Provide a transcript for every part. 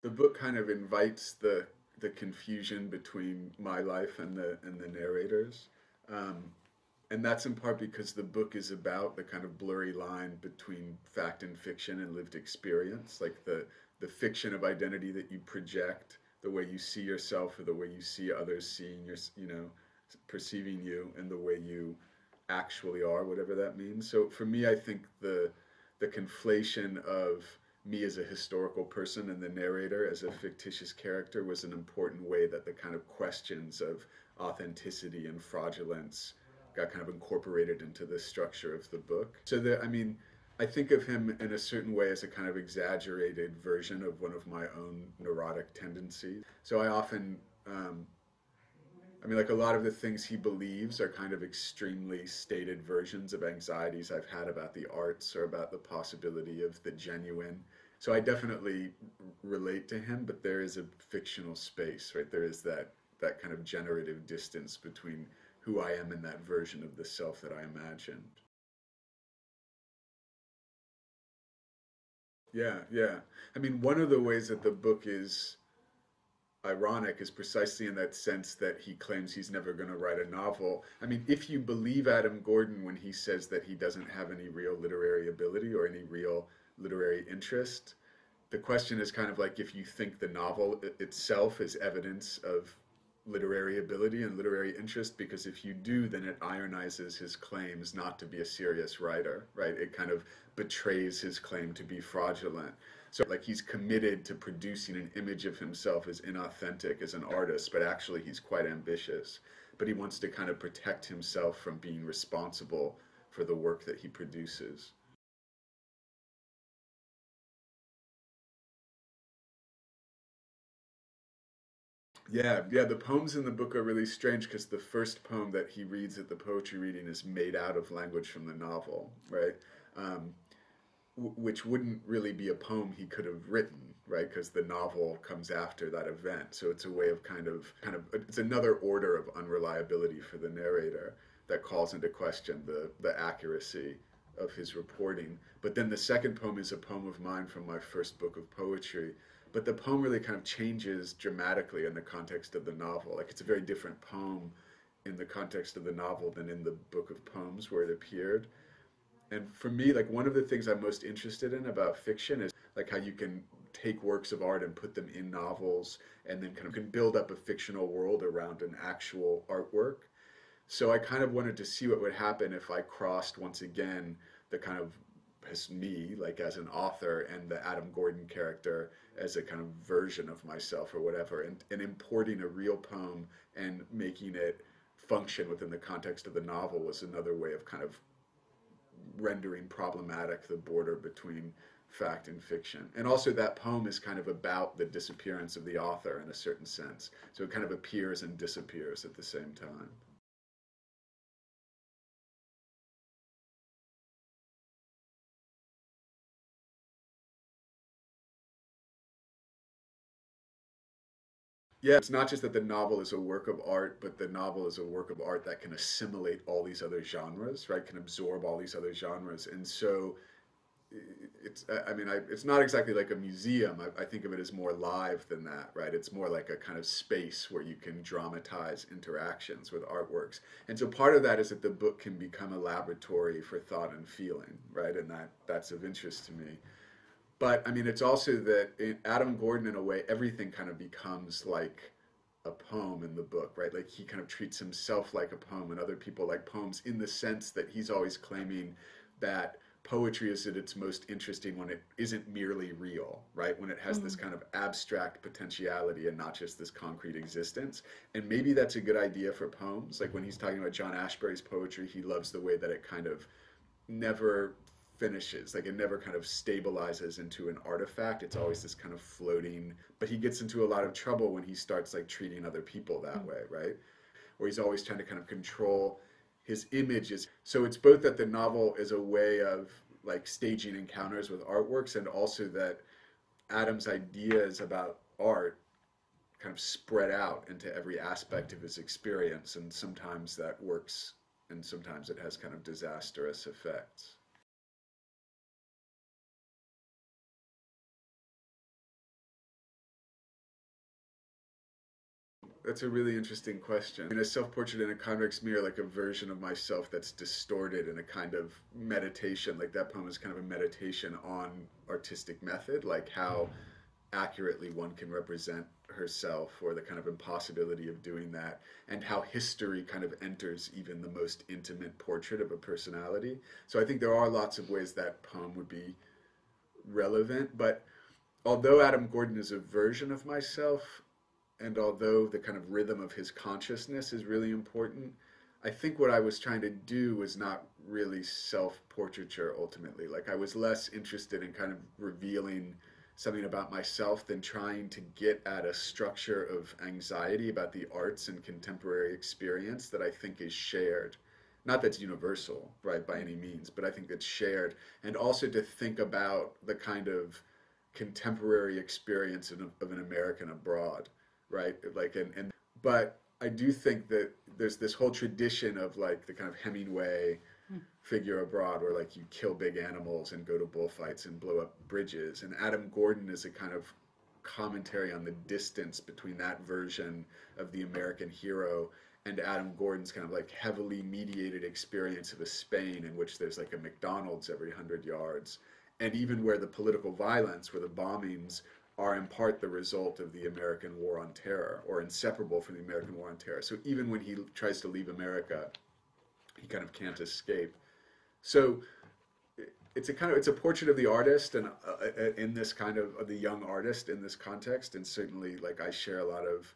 The book kind of invites the confusion between my life and the narrator's. Um, and that's in part because the book is about the kind of blurry line between fact and fiction and lived experience, like the fiction of identity that you project, the way you see yourself or the way you see others seeing your, perceiving you, and the way you actually are, whatever that means. So for me, I think the conflation of me as a historical person and the narrator as a fictitious character was an important way that the kind of questions of authenticity and fraudulence got kind of incorporated into the structure of the book. So I mean, I think of him in a certain way as a kind of exaggerated version of one of my own neurotic tendencies. So I often, I mean, like a lot of the things he believes are kind of extremely stated versions of anxieties I've had about the arts or about the possibility of the genuine. So I definitely relate to him, but there is a fictional space, right? There is that kind of generative distance between who I am and that version of the self that I imagined. Yeah, yeah. I mean, one of the ways that the book is ironic is precisely in that sense that he claims he's never going to write a novel. I mean, if you believe Adam Gordon when he says that he doesn't have any real literary ability or any real literary interest, the question is kind of like if you think the novel itself is evidence of literary ability and literary interest, because if you do, then it ironizes his claims not to be a serious writer, right? It kind of betrays his claim to be fraudulent. So like he's committed to producing an image of himself as inauthentic as an artist, but actually he's quite ambitious. But he wants to kind of protect himself from being responsible for the work that he produces. Yeah, yeah, the poems in the book are really strange because the first poem that he reads at the poetry reading is made out of language from the novel, right? Um, which wouldn't really be a poem he could have written, right? Because the novel comes after that event. So it's a way of it's another order of unreliability for the narrator that calls into question the accuracy of his reporting. But then the second poem is a poem of mine from my first book of poetry. But the poem really kind of changes dramatically in the context of the novel. Like it's a very different poem in the context of the novel than in the book of poems where it appeared. And for me, like one of the things I'm most interested in about fiction is like how you can take works of art and put them in novels and then kind of can build up a fictional world around an actual artwork. So I kind of wanted to see what would happen if I crossed once again the kind of as me, like as an author, and the Adam Gordon character as a kind of version of myself or whatever, and importing a real poem and making it function within the context of the novel was another way of kind of rendering problematic the border between fact and fiction. And also that poem is kind of about the disappearance of the author in a certain sense. So it kind of appears and disappears at the same time. Yeah, it's not just that the novel is a work of art, but the novel is a work of art that can assimilate all these other genres, right? Can absorb all these other genres. And so I mean, it's not exactly like a museum. I think of it as more live than that, right? It's more like a kind of space where you can dramatize interactions with artworks. And so part of that is that the book can become a laboratory for thought and feeling, right? And that's of interest to me. But I mean, it's also that in Adam Gordon, in a way, everything kind of becomes like a poem in the book, right? Like he kind of treats himself like a poem and other people like poems in the sense that he's always claiming that poetry is at its most interesting when it isn't merely real, right? When it has this kind of abstract potentiality and not just this concrete existence. And maybe that's a good idea for poems. Like when he's talking about John Ashbery's poetry, he loves the way that it kind of never finishes, like it never kind of stabilizes into an artifact. It's always this kind of floating, but he gets into a lot of trouble when he starts like treating other people that way, right? Or he's always trying to kind of control his images. So it's both that the novel is a way of like staging encounters with artworks, and also that Adam's ideas about art kind of spread out into every aspect of his experience, and sometimes that works and sometimes it has kind of disastrous effects. That's a really interesting question. I mean, a self-portrait in a convex mirror, like a version of myself that's distorted in a kind of meditation, like that poem is kind of a meditation on artistic method, like how accurately one can represent herself, or the kind of impossibility of doing that, and how history kind of enters even the most intimate portrait of a personality. So I think there are lots of ways that poem would be relevant, but although Adam Gordon is a version of myself, and although the kind of rhythm of his consciousness is really important, I think what I was trying to do was not really self-portraiture ultimately. Like, I was less interested in kind of revealing something about myself than trying to get at a structure of anxiety about the arts and contemporary experience that I think is shared. Not that's universal, right, by any means, but I think that's shared. And also to think about the kind of contemporary experience of an American abroad, right? Like, but I do think that there's this whole tradition of like the kind of Hemingway figure abroad, where like you kill big animals and go to bullfights and blow up bridges. And Adam Gordon is a kind of commentary on the distance between that version of the American hero and Adam Gordon's kind of like heavily mediated experience of a Spain in which there's like a McDonald's every 100 yards. And even where the political violence, where the bombings are in part the result of the American War on Terror, or inseparable from the American War on Terror. So even when he tries to leave America, he kind of can't escape. So it's a portrait of the artist, and in this kind of the young artist in this context, and certainly like I share a lot of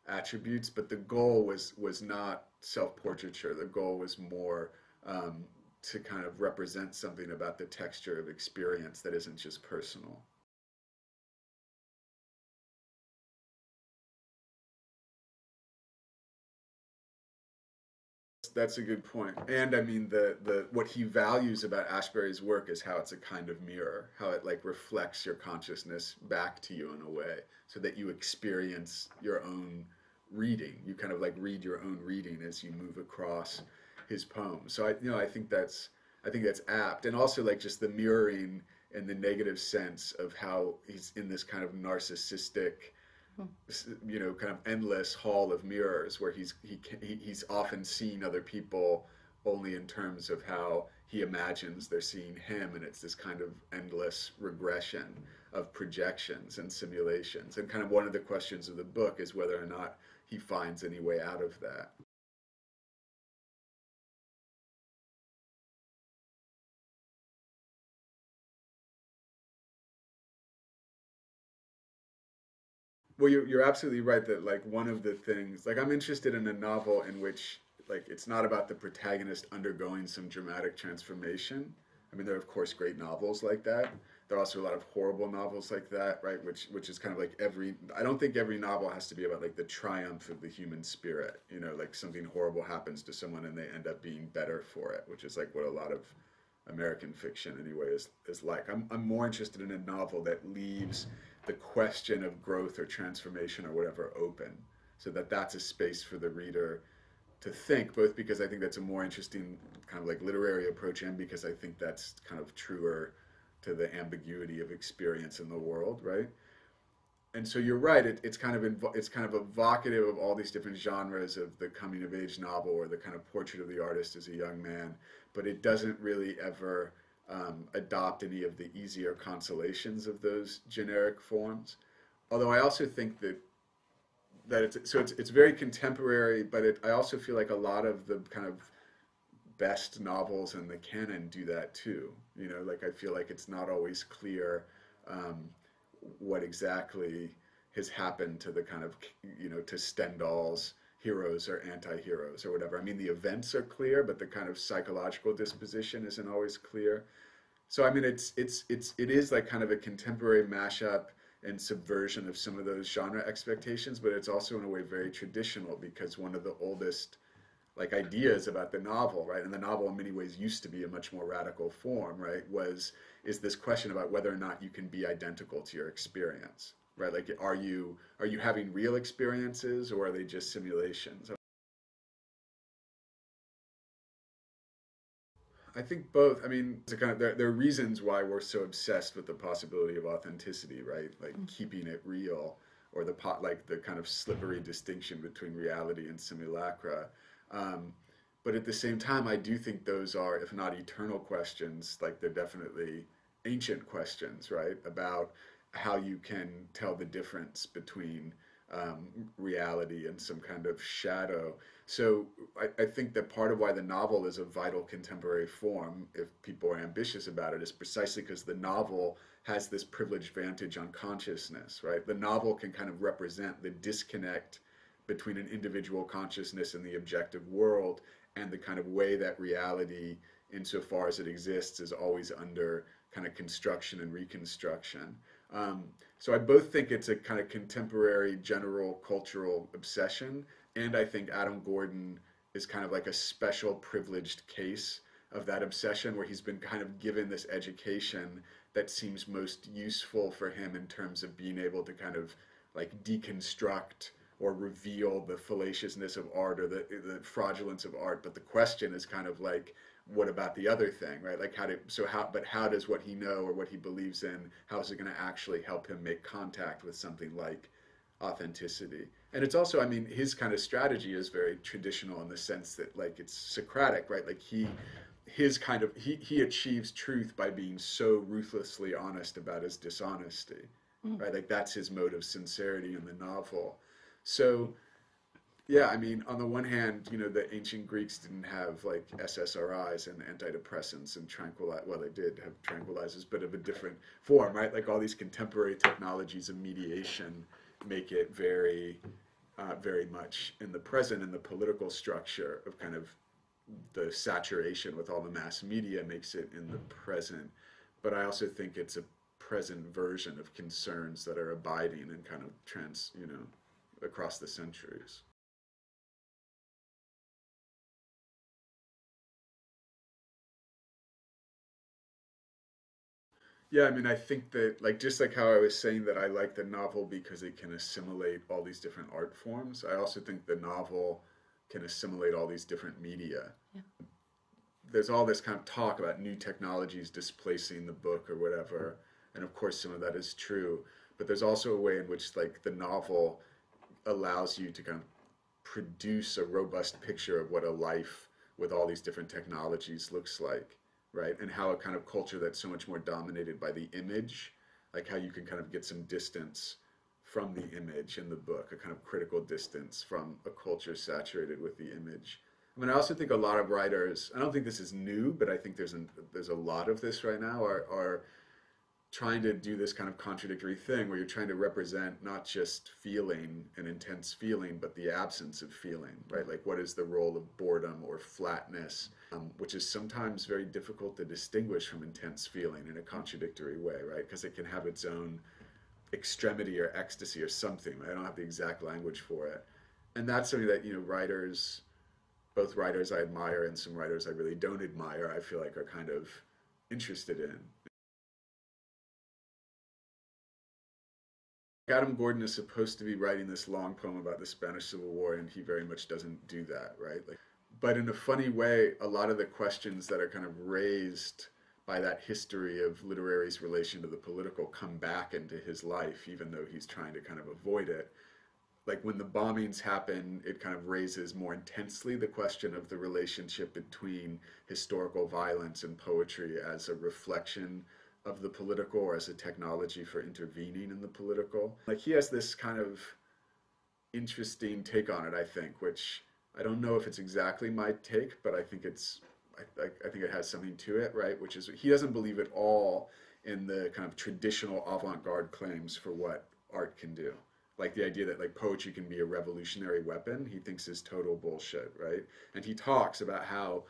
attributes, but the goal was not self-portraiture. The goal was more to kind of represent something about the texture of experience that isn't just personal. That's a good point. And I mean, the what he values about Ashbery's work is how it's a kind of mirror, how it like reflects your consciousness back to you in a way, so that you experience your own reading. You kind of like read your own reading as you move across his poems. So I think that's apt. And also like just the mirroring in the negative sense of how he's in this kind of narcissistic, kind of endless hall of mirrors, where he's often seeing other people only in terms of how he imagines they're seeing him, and it's this kind of endless regression of projections and simulations. And kind of one of the questions of the book is whether or not he finds any way out of that. Well, you're absolutely right that like one of the things, like I'm interested in a novel in which like it's not about the protagonist undergoing some dramatic transformation. I mean, there are of course great novels like that. There are also a lot of horrible novels like that, right? Which is kind of like I don't think every novel has to be about like the triumph of the human spirit. Like something horrible happens to someone and they end up being better for it, which is like what a lot of American fiction anyway is like. I'm more interested in a novel that leaves the question of growth or transformation or whatever open, so that that's a space for the reader to think, both because I think that's a more interesting kind of like literary approach, and because I think that's kind of truer to the ambiguity of experience in the world, right? And so you're right, it's kind of evocative of all these different genres of the coming of age novel, or the kind of portrait of the artist as a young man, but it doesn't really ever adopt any of the easier consolations of those generic forms. Although I also think that it's very contemporary, but I also feel like a lot of the kind of best novels in the canon do that too. Like I feel like it's not always clear what exactly has happened to the kind of, to Stendhal's heroes or anti-heroes or whatever. I mean, the events are clear, but the kind of psychological disposition isn't always clear. So I mean, it is like kind of a contemporary mashup and subversion of some of those genre expectations, but it's also in a way very traditional, because one of the oldest like ideas about the novel, right, and the novel in many ways used to be a much more radical form, right, is this question about whether or not you can be identical to your experience, right? Like, are you having real experiences, or are they just simulations? I think both. I mean, it's a kind of there are reasons why we're so obsessed with the possibility of authenticity, right? Like keeping it real. or like the kind of slippery distinction between reality and simulacra. But at the same time, I do think those are, if not eternal questions, like they're definitely ancient questions, right? About how you can tell the difference between reality and some kind of shadow. So I think that part of why the novel is a vital contemporary form, if people are ambitious about it, is precisely because the novel has this privileged vantage on consciousness, right? The novel can kind of represent the disconnect between an individual consciousness and the objective world, and the kind of way that reality, insofar as it exists, is always under kind of construction and reconstruction. So I both think it's a kind of contemporary general cultural obsession, and I think Adam Gordon is kind of like a special privileged case of that obsession, where he's been kind of given this education that seems most useful for him in terms of being able to kind of like deconstruct or reveal the fallaciousness of art, or the fraudulence of art. But the question is kind of like, what about the other thing, right? Like how does what he know or what he believes in, how is it going to actually help him make contact with something like authenticity? And it's also, I mean, his kind of strategy is very traditional in the sense that like it's Socratic, right? Like he achieves truth by being so ruthlessly honest about his dishonesty, right? Like that's his mode of sincerity in the novel. So, yeah, I mean, on the one hand, you know, the ancient Greeks didn't have like SSRIs and antidepressants and well, they did have tranquilizers, but of a different form, right? Like all these contemporary technologies of mediation make it very, very much in the present, and the political structure of kind of the saturation with all the mass media makes it in the present. But I also think it's a present version of concerns that are abiding and kind of across the centuries. Yeah, I mean, I think that, like, just like how I was saying that I like the novel because it can assimilate all these different art forms, I also think the novel can assimilate all these different media. Yeah. There's all this kind of talk about new technologies displacing the book or whatever, and of course some of that is true, but there's also a way in which, like, the novel allows you to kind of produce a robust picture of what a life with all these different technologies looks like, right? And how a kind of culture that's so much more dominated by the image, like how you can kind of get some distance from the image in the book, a kind of critical distance from a culture saturated with the image. I mean, I also think a lot of writers, I don't think this is new, but I think there's a lot of this right now, are trying to do this kind of contradictory thing where you're trying to represent not just feeling, an intense feeling, but the absence of feeling, right? Like, what is the role of boredom or flatness, which is sometimes very difficult to distinguish from intense feeling in a contradictory way, right? Because it can have its own extremity or ecstasy or something. I don't have the exact language for it. And that's something that, you know, writers, both writers I admire and some writers I really don't admire, I feel like are kind of interested in. Adam Gordon is supposed to be writing this long poem about the Spanish Civil War, and he very much doesn't do that, right? Like, but in a funny way, a lot of the questions that are kind of raised by that history of literary's relation to the political come back into his life, even though he's trying to kind of avoid it. Like when the bombings happen, it kind of raises more intensely the question of the relationship between historical violence and poetry as a reflection of the political, or as a technology for intervening in the political. Like, he has this kind of interesting take on it, I think, which I don't know if it's exactly my take, but I think I think it has something to it, right? Which is, he doesn't believe at all in the kind of traditional avant-garde claims for what art can do. Like the idea that like poetry can be a revolutionary weapon, he thinks is total bullshit, right? And he talks about how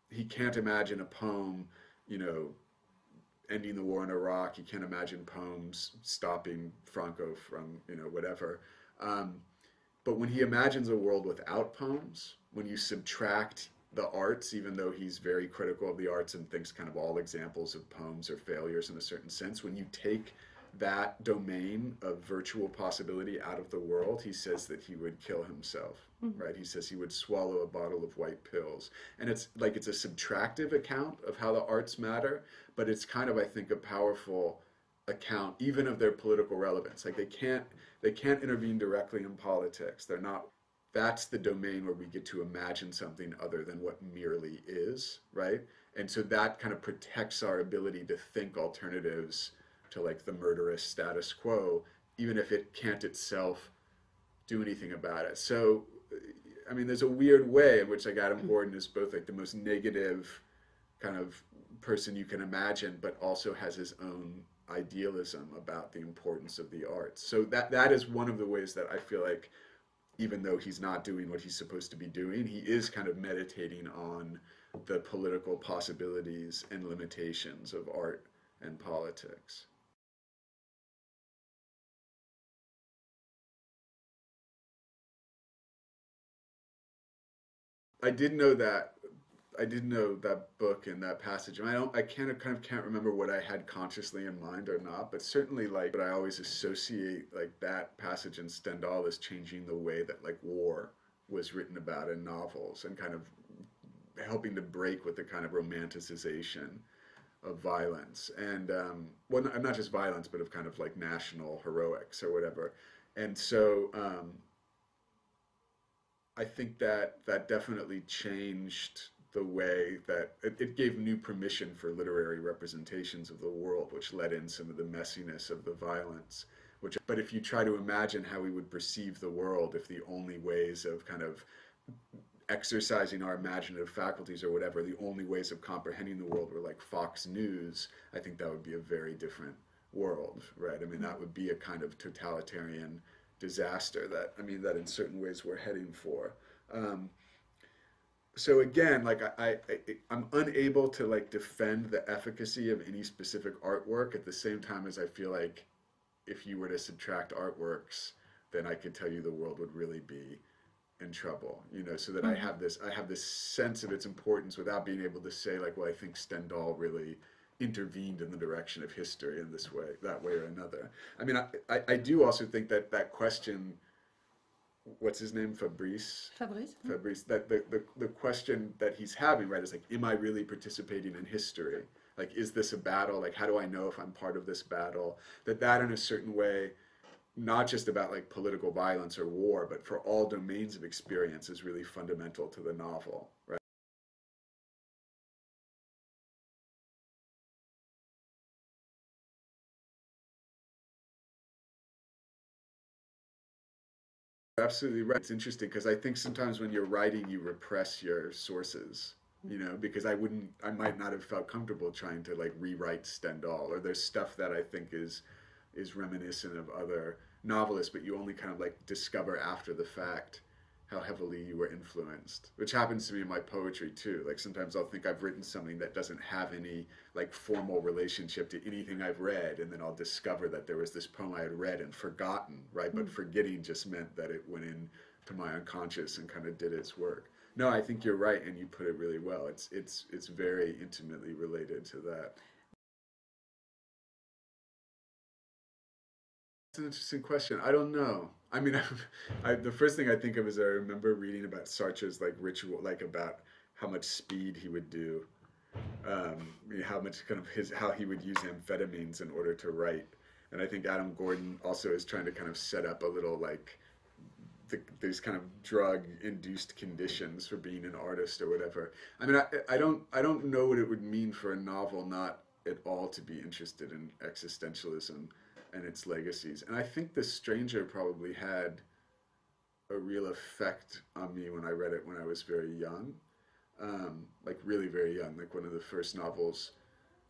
he can't imagine a poem, you know, ending the war in Iraq. He can't imagine poems stopping Franco from, you know, whatever. But when he imagines a world without poems, when you subtract the arts, even though he's very critical of the arts and thinks kind of all examples of poems are failures in a certain sense, when you take that domain of virtual possibility out of the world, he says that he would kill himself, right? He says he would swallow a bottle of white pills. And it's like, it's a subtractive account of how the arts matter, but it's kind of, I think, a powerful account even of their political relevance. Like they can't intervene directly in politics. They're not. That's the domain where we get to imagine something other than what merely is, right? And so that kind of protects our ability to think alternatives to like the murderous status quo, even if it can't itself do anything about it. So, I mean, there's a weird way in which like Adam Gordon is both like the most negative kind of person you can imagine, but also has his own idealism about the importance of the arts. So that is one of the ways that I feel like, even though he's not doing what he's supposed to be doing, he is kind of meditating on the political possibilities and limitations of art and politics. I did know that. I did know that book and that passage, and I kind of can't remember what I had consciously in mind or not, but certainly like, but I always associate like that passage in Stendhal as changing the way that like war was written about in novels and kind of helping to break with the kind of romanticization of violence and well, not just violence, but of kind of like national heroics or whatever. And so I think that definitely changed the way that it gave new permission for literary representations of the world, which let in some of the messiness of the violence. But if you try to imagine how we would perceive the world if the only ways of kind of exercising our imaginative faculties or whatever, the only ways of comprehending the world were like Fox News, I think that would be a very different world, right? I mean, that would be a kind of totalitarian disaster that, I mean, that in certain ways we're heading for. So again, like I'm unable to like defend the efficacy of any specific artwork at the same time as I feel like if you were to subtract artworks, then I could tell you the world would really be in trouble, you know, so that I have this sense of its importance without being able to say like, well, I think Stendhal really intervened in the direction of history in this way, that way or another. I mean, I do also think that that question, what's his name, Fabrice, that the question that he's having, right, is like, am I really participating in history? Like, is this a battle? Like, how do I know if I'm part of this battle? That in a certain way, not just about like political violence or war, but for all domains of experience is really fundamental to the novel, right? Absolutely right. It's interesting because I think sometimes when you're writing, you repress your sources, you know, because I might not have felt comfortable trying to like rewrite Stendhal, or there's stuff that I think is reminiscent of other novelists, but you only kind of like discover after the fact how heavily you were influenced, which happens to me in my poetry too. Like sometimes I'll think I've written something that doesn't have any like formal relationship to anything I've read, and then I'll discover that there was this poem I had read and forgotten, right? But forgetting just meant that it went into my unconscious and kind of did its work. No, I think you're right, and you put it really well. It's very intimately related to that. That's an interesting question. I don't know. I mean, the first thing I think of is I remember reading about Sartre's like ritual, like about how much speed he would do, how much kind of how he would use amphetamines in order to write. And I think Adam Gordon also is trying to kind of set up a little like these kind of drug-induced conditions for being an artist or whatever. I mean, I don't know what it would mean for a novel not at all to be interested in existentialism and its legacies. And I think The Stranger probably had a real effect on me when I read it when I was very young, like really very young, like one of the first novels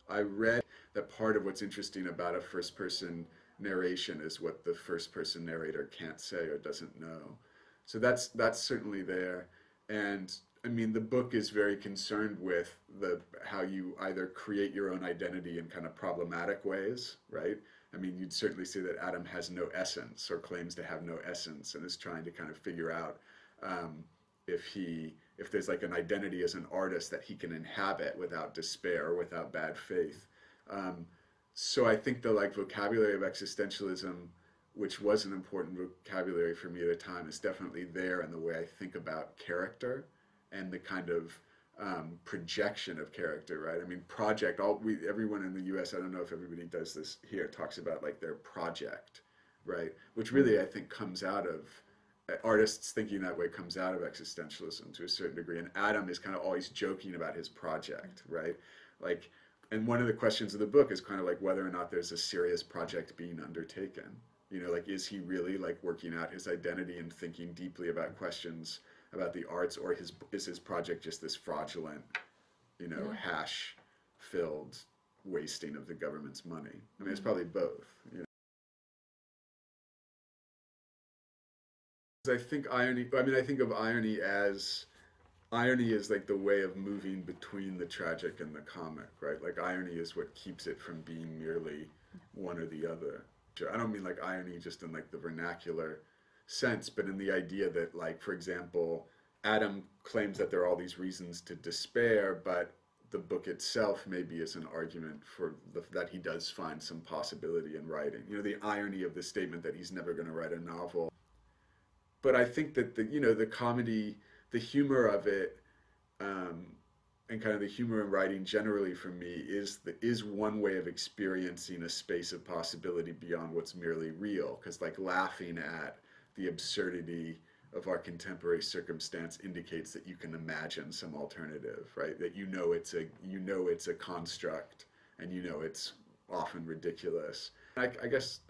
I read. That part of what's interesting about a first-person narration is what the first-person narrator can't say or doesn't know. So that's certainly there. And I mean, the book is very concerned with how you either create your own identity in kind of problematic ways, right? I mean, you'd certainly say that Adam has no essence or claims to have no essence and is trying to kind of figure out if there's like an identity as an artist that he can inhabit without despair or without bad faith. So I think the like vocabulary of existentialism, which was an important vocabulary for me at a time, is definitely there in the way I think about character and the kind of projection of character, right? I mean, project, everyone in the US, I don't know if everybody does this here, talks about like their project, right? Which really I think comes out of, artists thinking that way comes out of existentialism to a certain degree. And Adam is kind of always joking about his project, right? Like, and one of the questions of the book is kind of like whether or not there's a serious project being undertaken. You know, like, is he really like working out his identity and thinking deeply about questions about the arts, or is his project just this fraudulent, you know, hash-filled wasting of the government's money? I mean, it's probably both. You know? I think irony. I mean, I think of irony as like the way of moving between the tragic and the comic, right? Like, irony is what keeps it from being merely one or the other. I don't mean like irony just in like the vernacular sense, but in the idea that, like, for example, Adam claims that there are all these reasons to despair, but the book itself maybe is an argument for that he does find some possibility in writing. You know, the irony of the statement that he's never going to write a novel. But I think that the comedy, the humor of it, and kind of the humor in writing generally for me is one way of experiencing a space of possibility beyond what's merely real. Because like laughing at the absurdity of our contemporary circumstance indicates that you can imagine some alternative, right? That it's a construct, and it's often ridiculous. I guess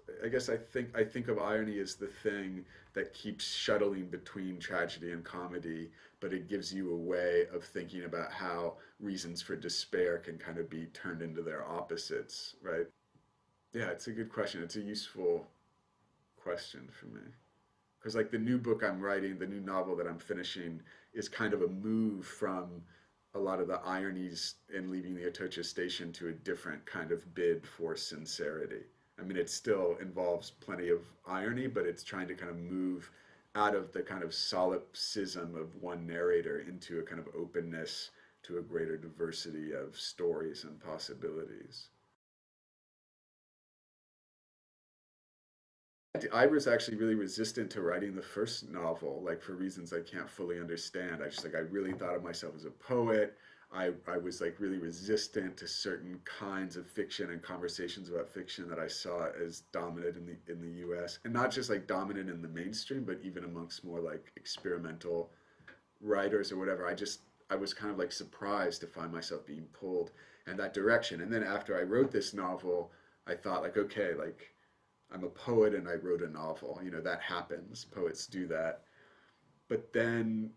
I think of irony as the thing that keeps shuttling between tragedy and comedy, but it gives you a way of thinking about how reasons for despair can kind of be turned into their opposites, right? Yeah, it's a good question. It's a useful question for me. Because like the new book I'm writing, the new novel that I'm finishing, is kind of a move from a lot of the ironies in leaving the Atocha station to a different kind of bid for sincerity. I mean, it still involves plenty of irony, but it's trying to kind of move out of the kind of solipsism of one narrator into a kind of openness to a greater diversity of stories and possibilities. I was actually really resistant to writing the first novel, like for reasons I can't fully understand. I really thought of myself as a poet. I was like really resistant to certain kinds of fiction and conversations about fiction that I saw as dominant in the US, and not just like dominant in the mainstream, but even amongst more like experimental writers or whatever. I was kind of like surprised to find myself being pulled in that direction. And then after I wrote this novel, I thought like, okay, like I'm a poet and I wrote a novel, that happens, poets do that. But then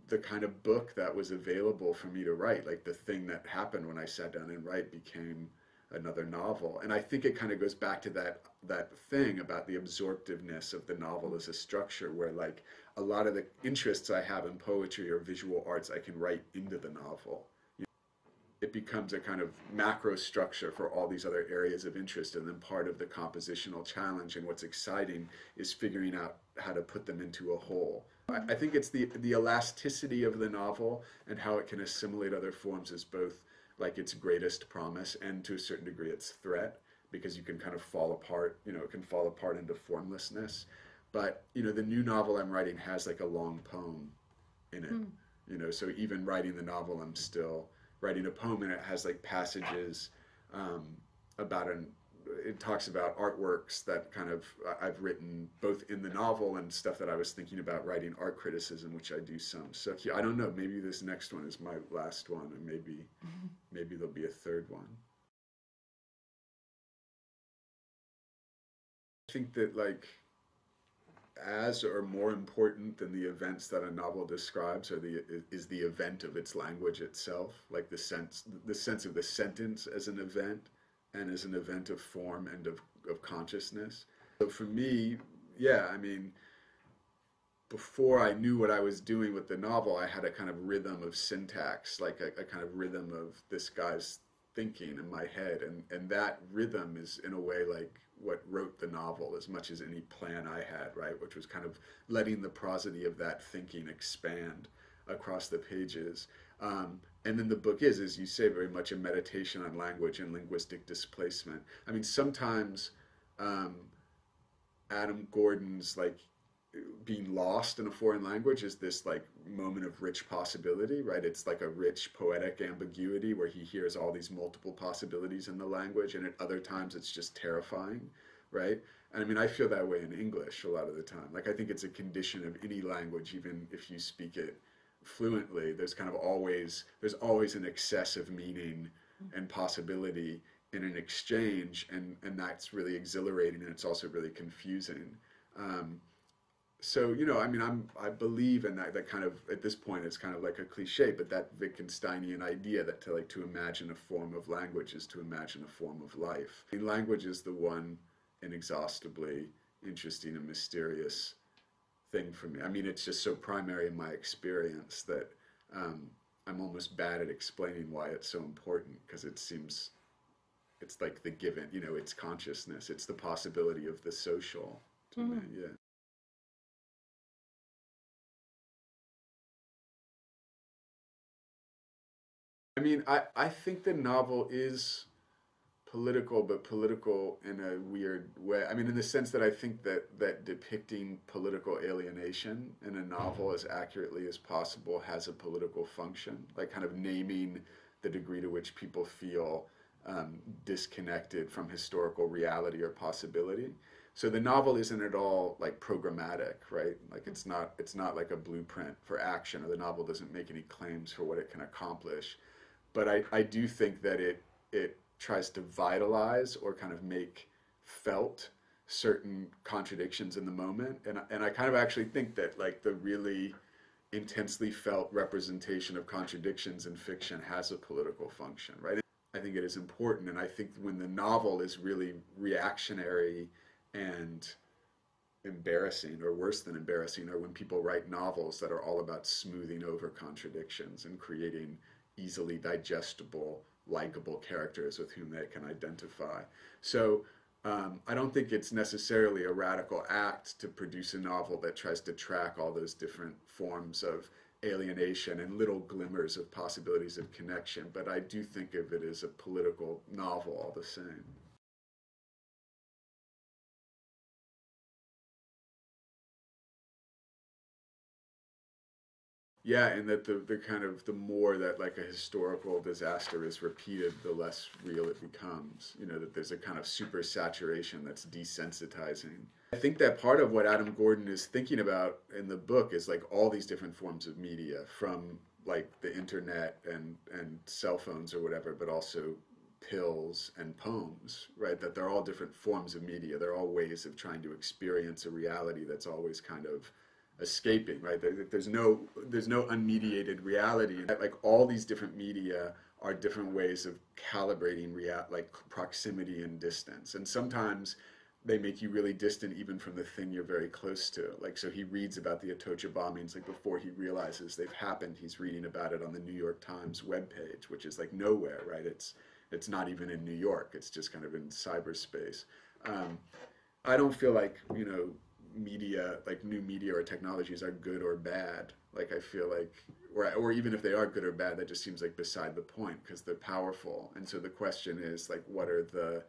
the kind of book that was available for me to write, like the thing that happened when I sat down and write, became another novel. And I think it kind of goes back to that thing about the absorptiveness of the novel as a structure, where like a lot of the interests I have in poetry or visual arts, I can write into the novel. It becomes a kind of macro structure for all these other areas of interest, and then part of the compositional challenge and what's exciting is figuring out how to put them into a whole. I think it's the elasticity of the novel and how it can assimilate other forms is both like its greatest promise and to a certain degree its threat, because you can kind of fall apart, it can fall apart into formlessness. But, the new novel I'm writing has like a long poem in it, so even writing the novel, I'm still writing a poem, and it has like passages it talks about artworks that kind of I've written both in the novel and stuff that I was thinking about writing art criticism, which I do some. So I don't know, maybe this next one is my last one, and maybe there'll be a third one. I think that like as or more important than the events that a novel describes is the event of its language itself, like the sense of the sentence as an event and as an event of form and of consciousness. So for me, yeah, I mean, before I knew what I was doing with the novel, I had a kind of rhythm of syntax, like a kind of rhythm of this guy's thinking in my head, and that rhythm is in a way like what wrote the novel as much as any plan I had, right? Which was kind of letting the prosody of that thinking expand across the pages. And then the book is, as you say, very much a meditation on language and linguistic displacement. I mean, sometimes Adam Gordon's like being lost in a foreign language is this like moment of rich possibility, right? It's like a rich poetic ambiguity where he hears all these multiple possibilities in the language, and at other times it's just terrifying, right? And I mean, I feel that way in English a lot of the time. Like, I think it's a condition of any language, even if you speak it fluently. There's always an excess of meaning and possibility in an exchange, and that's really exhilarating, and it's also really confusing. So, I mean, I believe in that kind of, at this point, it's kind of like a cliche, but that Wittgensteinian idea that to imagine a form of language is to imagine a form of life. I mean, language is the one inexhaustibly interesting and mysterious thing for me. I mean, it's just so primary in my experience that I'm almost bad at explaining why it's so important, because it's like the given, it's consciousness, it's the possibility of the social to me, yeah. I mean, I think the novel is political, but political in a weird way. I mean, in the sense that I think that depicting political alienation in a novel as accurately as possible has a political function, like kind of naming the degree to which people feel disconnected from historical reality or possibility. So the novel isn't at all like programmatic, right? Like it's not like a blueprint for action, or the novel doesn't make any claims for what it can accomplish. But I do think that it tries to vitalize or kind of make felt certain contradictions in the moment. And I kind of actually think that like the really intensely felt representation of contradictions in fiction has a political function, right? I think it is important, and I think when the novel is really reactionary and embarrassing, or worse than embarrassing, or when people write novels that are all about smoothing over contradictions and creating easily digestible, likable characters with whom they can identify. So I don't think it's necessarily a radical act to produce a novel that tries to track all those different forms of alienation and little glimmers of possibilities of connection, but I do think of it as a political novel all the same. Yeah, and that the kind of the more that like a historical disaster is repeated, the less real it becomes. That there's a kind of super saturation that's desensitizing. I think that part of what Adam Gordon is thinking about in the book is like all these different forms of media, from like the internet and cell phones or whatever, but also pills and poems, right? That they're all different forms of media. They're all ways of trying to experience a reality that's always kind of escaping, right? There's no unmediated reality. Like all these different media are different ways of calibrating like proximity and distance. And sometimes they make you really distant even from the thing you're very close to. Like, so he reads about the Atocha bombings, like before he realizes they've happened, he's reading about it on the New York Times webpage, which is like nowhere, right? It's not even in New York. It's just kind of in cyberspace. I don't feel like, media, like new media or technologies, are good or bad. Like I feel like, or even if they are good or bad, that just seems like beside the point, because they're powerful. And so the question is like, what are the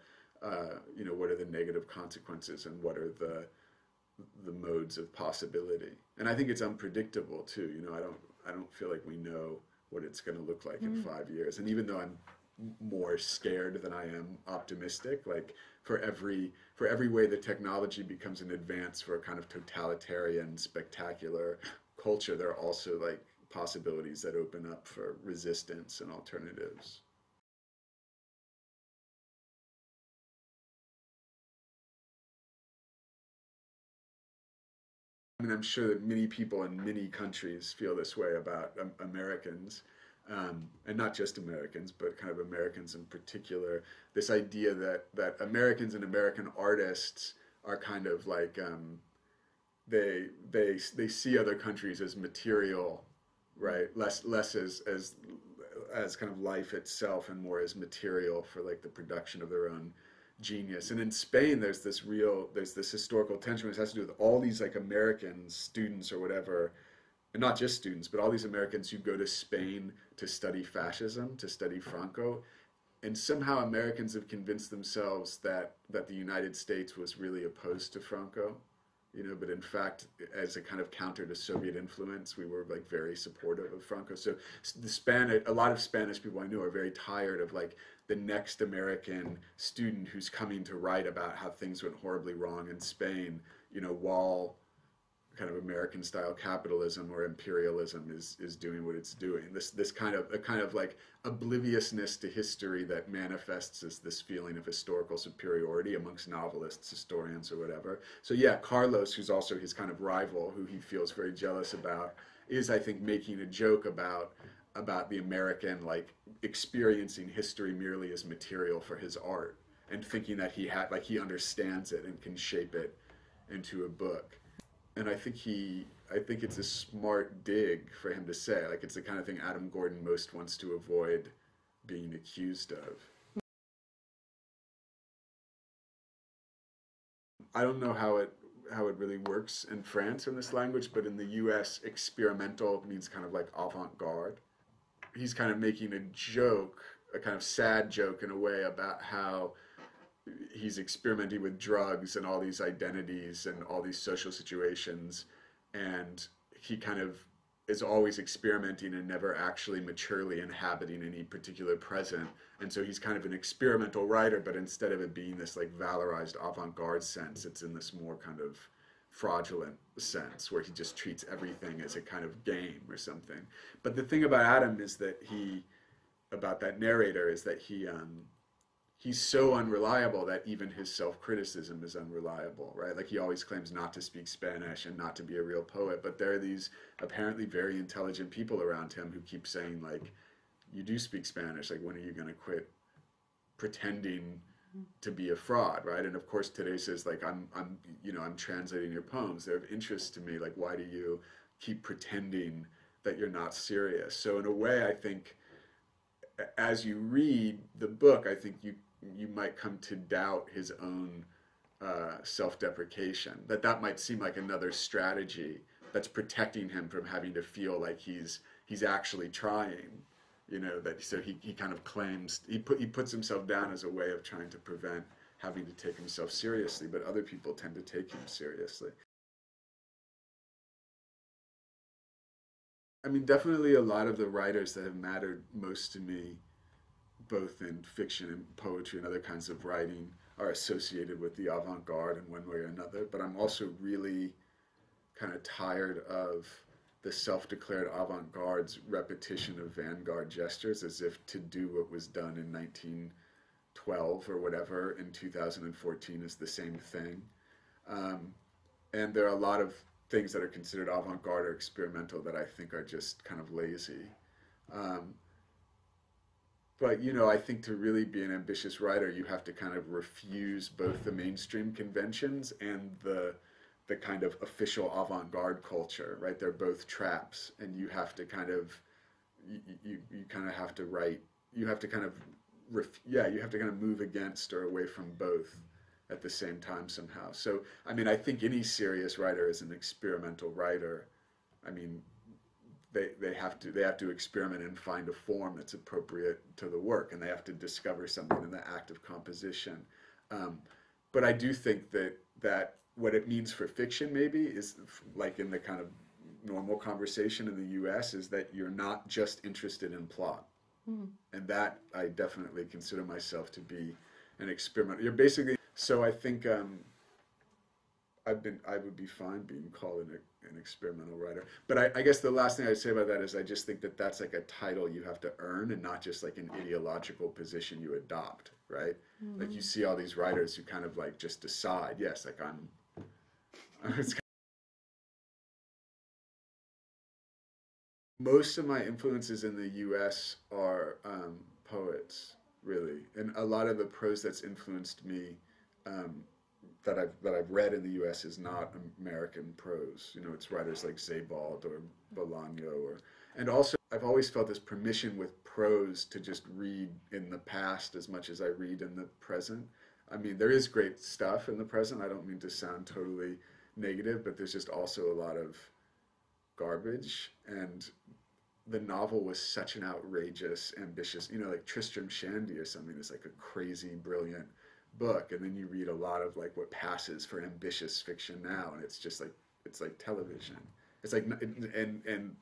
negative consequences, and what are the modes of possibility? And I think it's unpredictable too. I don't feel like we know what it's going to look like in 5 years. And even though I'm more scared than I am optimistic, like for every way the technology becomes an advance for a kind of totalitarian, spectacular culture, there are also like possibilities that open up for resistance and alternatives. I mean, I'm sure that many people in many countries feel this way about Americans, and not just Americans, but kind of Americans in particular. This idea that Americans and American artists are kind of like they see other countries as material, right? Less as kind of life itself, and more as material for like the production of their own genius. And in Spain, there's this historical tension which has to do with all these like American students or whatever, and not just students, but all these Americans who go to Spain to study fascism, to study Franco, and somehow Americans have convinced themselves that the United States was really opposed to Franco, you know, but in fact, as a kind of counter to Soviet influence, we were like very supportive of Franco. So a lot of Spanish people I know are very tired of like the next American student who's coming to write about how things went horribly wrong in Spain, you know, while kind of American style capitalism or imperialism is doing what it's doing. This kind of like obliviousness to history that manifests as this feeling of historical superiority amongst novelists, historians, or whatever. So yeah, Carlos, who's also his kind of rival, who he feels very jealous about, is, I think, making a joke about the American like experiencing history merely as material for his art and thinking that he understands it and can shape it into a book. And I think it's a smart dig for him to say. Like, it's the kind of thing Adam Gordon most wants to avoid being accused of. I don't know how it really works in France in this language, but in the US, experimental means kind of like avant-garde. He's kind of making a joke, a kind of sad joke in a way, about how he's experimenting with drugs and all these identities and all these social situations, and he kind of is always experimenting and never actually maturely inhabiting any particular present. And so he's kind of an experimental writer, but instead of it being this like valorized avant-garde sense, it's in this more kind of fraudulent sense where he just treats everything as a kind of game or something. But the thing about Adam is that about that narrator, is that he's so unreliable that even his self-criticism is unreliable, right? Like, he always claims not to speak Spanish and not to be a real poet, but there are these apparently very intelligent people around him who keep saying, like, you do speak Spanish, like, when are you going to quit pretending to be a fraud, right? And of course Teresa's like, I'm translating your poems, they're of interest to me, like, why do you keep pretending that you're not serious? So in a way, I think, as you read the book, I think you might come to doubt his own self-deprecation, that might seem like another strategy that's protecting him from having to feel like he's actually trying, you know, that so he kind of claims, he puts himself down as a way of trying to prevent having to take himself seriously, but other people tend to take him seriously. I mean, definitely a lot of the writers that have mattered most to me, both in fiction and poetry and other kinds of writing, are associated with the avant-garde in one way or another. But I'm also really kind of tired of the self-declared avant-garde's repetition of vanguard gestures, as if to do what was done in 1912 or whatever in 2014 is the same thing. And there are a lot of things that are considered avant-garde or experimental that I think are just kind of lazy. But, you know, I think to really be an ambitious writer, you have to kind of refuse both the mainstream conventions and the kind of official avant-garde culture, right? They're both traps, and you have to kind of, you kind of have to write, you have to kind of, you have to kind of move against or away from both at the same time somehow. So, I mean, I think any serious writer is an experimental writer. I mean, they have to experiment and find a form that's appropriate to the work, and they have to discover something in the act of composition. But I do think that what it means for fiction maybe is, like in the kind of normal conversation in the US, is that you're not just interested in plot. Mm. And that I definitely consider myself to be an experiment. You're basically, so I think I would be fine being called an experimental writer. But I guess the last thing I'd say about that is I just think that that's like a title you have to earn and not just like an ideological position you adopt, right? Mm-hmm. Like, you see all these writers who kind of like just decide, yes, like most of my influences in the US are poets, really. And a lot of the prose that's influenced me that I've read in the US is not American prose. You know, it's writers like Sebald or Bolaño, and also I've always felt this permission with prose to just read in the past as much as I read in the present. I mean, there is great stuff in the present. I don't mean to sound totally negative, but there's just also a lot of garbage. And the novel was such an outrageous, ambitious, you know, like Tristram Shandy or something is like a crazy, brilliant book, and then you read a lot of like what passes for ambitious fiction now, and it's just like it's like television. It's like and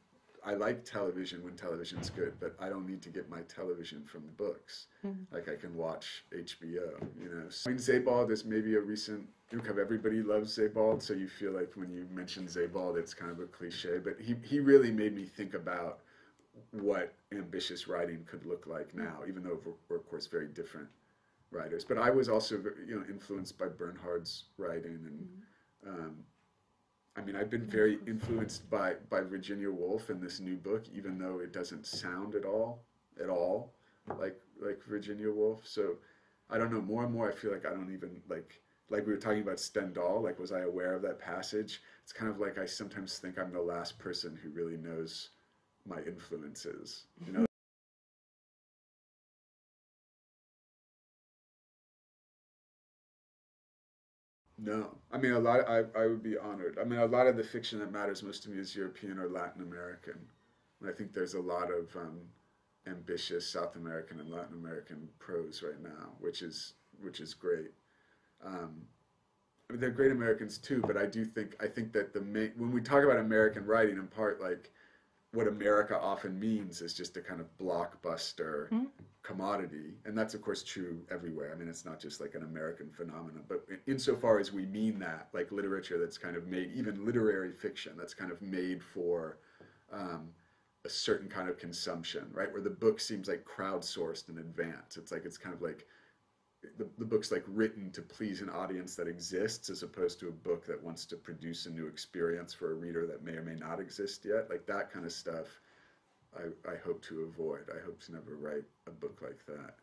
I like television when television's good, but I don't need to get my television from books. Like I can watch HBO, you know. I mean, Sebald is maybe a recent book of everybody loves Sebald, so you feel like when you mention Sebald, it's kind of a cliche, but he really made me think about what ambitious writing could look like now, even though we're of course very different writers. But I was also, you know, influenced by Bernhard's writing, and I mean, I've been very influenced by Virginia Woolf in this new book, even though it doesn't sound at all like Virginia Woolf. So I don't know. More and more, I feel like I don't even like we were talking about Stendhal. Like, was I aware of that passage? It's kind of like I sometimes think I'm the last person who really knows my influences. You know. No, I mean I would be honored. I mean, a lot of the fiction that matters most to me is European or Latin American. And I think there's a lot of ambitious South American and Latin American prose right now, which is great. I mean, they're great Americans too, but I think that when we talk about American writing, in part, like what America often means is just a kind of blockbuster commodity, and that's of course true everywhere. I mean, it's not just like an American phenomenon, but insofar as we mean that, like literature that's kind of made, even literary fiction that's kind of made for a certain kind of consumption, right? Where the book seems like crowdsourced in advance. It's kind of like the book's like written to please an audience that exists, as opposed to a book that wants to produce a new experience for a reader that may or may not exist yet. Like that kind of stuff I hope to avoid. I hope to never write a book like that.